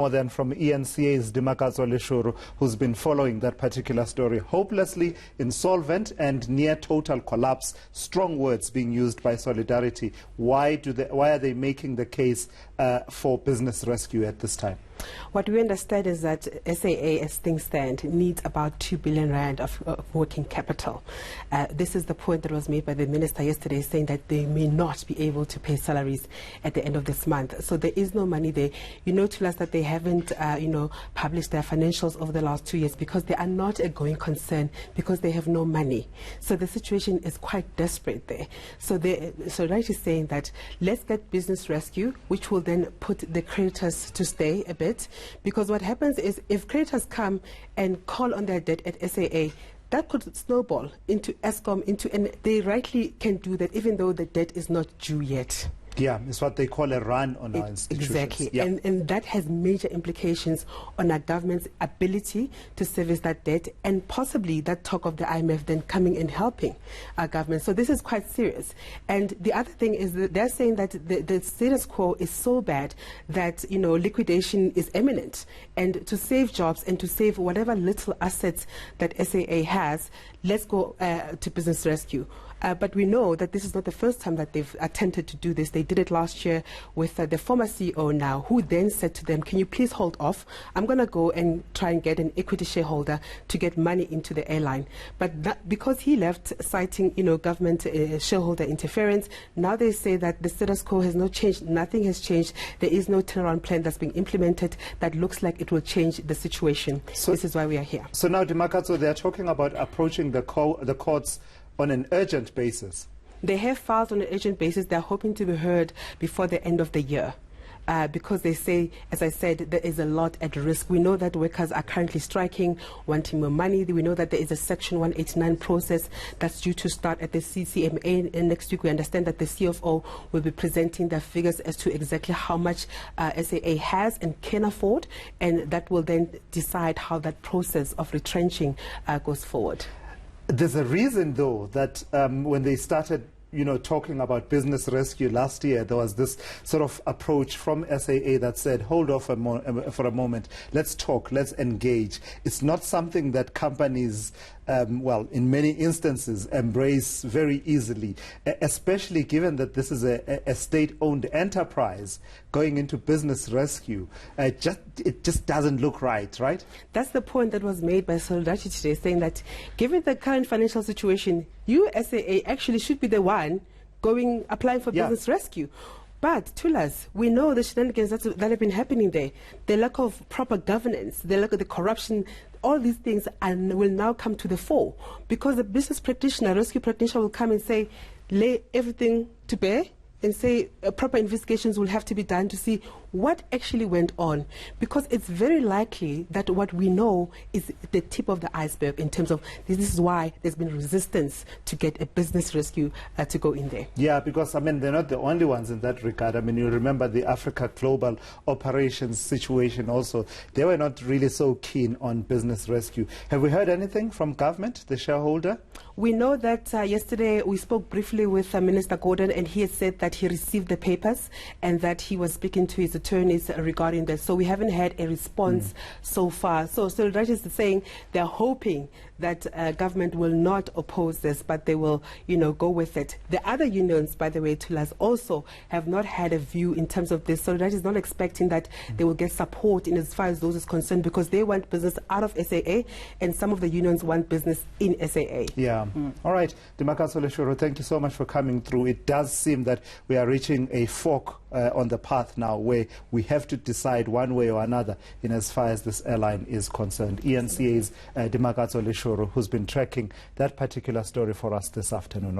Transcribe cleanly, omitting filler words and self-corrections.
More than from ENCA's Dimakatso, who's been following that particular story. Hopelessly insolvent and near total collapse. Strong words being used by Solidarity. Why are they making the case for business rescue at this time? What we understand is that SAA, as things stand, needs about 2 billion rand of working capital. This is the point that was made by the minister yesterday, saying that they may not be able to pay salaries at the end of this month. So there is no money there. You know, to us that they haven't, published their financials over the last 2 years because they are not a going concern, because they have no money. So the situation is quite desperate there. So Right is saying that let's get business rescue, which will then put the creditors to stay a bit. Because what happens is if creditors come and call on their debt at SAA, that could snowball into Eskom, and they rightly can do that even though the debt is not due yet. Yeah, it's what they call a run on our institutions. Exactly, yeah. and that has major implications on our government's ability to service that debt, and possibly that talk of the IMF then coming and helping our government. So this is quite serious. And the other thing is that they're saying that the status quo is so bad that liquidation is imminent, and to save jobs and to save whatever little assets that SAA has, let's go to business rescue. But we know that this is not the first time that they've attempted to do this. They did it last year with the former CEO now, who then said to them, can you please hold off? I'm going to go and try and get an equity shareholder to get money into the airline. But because he left, citing government shareholder interference, now they say that the status quo has not changed. Nothing has changed. There is no turnaround plan that's being implemented that looks like it will change the situation. So this is why we are here. So now, Dimakatso, they are talking about approaching the courts on an urgent basis. They have filed on an urgent basis. They're hoping to be heard before the end of the year. Because they say, as I said, there is a lot at risk. We know that workers are currently striking, wanting more money. We know that there is a Section 189 process that's due to start at the CCMA next week. We understand that the CFO will be presenting their figures as to exactly how much SAA has and can afford, and that will then decide how that process of retrenching goes forward. There's a reason, though, that when they started talking about business rescue last year, there was this sort of approach from SAA that said, hold off for a moment, let's talk, let's engage. It's not something that companies, in many instances, embrace very easily, especially given that this is a state-owned enterprise going into business rescue. It just doesn't look right? That's the point that was made by Solidarity today, saying that given the current financial situation, you, SAA, actually should be the one applying for business rescue. But to us, we know the shenanigans that have been happening there, the lack of proper governance, the lack of the corruption, all these things will now come to the fore, because the business practitioner, rescue practitioner will come and say, lay everything to bear, and say proper investigations will have to be done to see what actually went on, because it's very likely that what we know is the tip of the iceberg in terms of this is why there's been resistance to get a business rescue to go in there. Yeah, because they're not the only ones in that regard. You remember the Africa Global Operations situation also. They were not really so keen on business rescue. Have we heard anything from government, the shareholder? We know that yesterday we spoke briefly with Minister Gordon, and he had said that he received the papers and that he was speaking to his attorneys regarding that. So we haven't had a response so far. So Solidarity is saying they're hoping that government will not oppose this, but they will, go with it. The other unions, by the way, Tulas, also have not had a view in terms of this. Solidarity is not expecting that they will get support in as far as those is concerned, because they want business out of SAA, and some of the unions want business in SAA. Yeah. All right. Dimakatso, thank you so much for coming through. It does seem that we are reaching a fork on the path now where we have to decide one way or another in as far as this airline is concerned. ENCA's Dimakatso, who's been tracking that particular story for us this afternoon.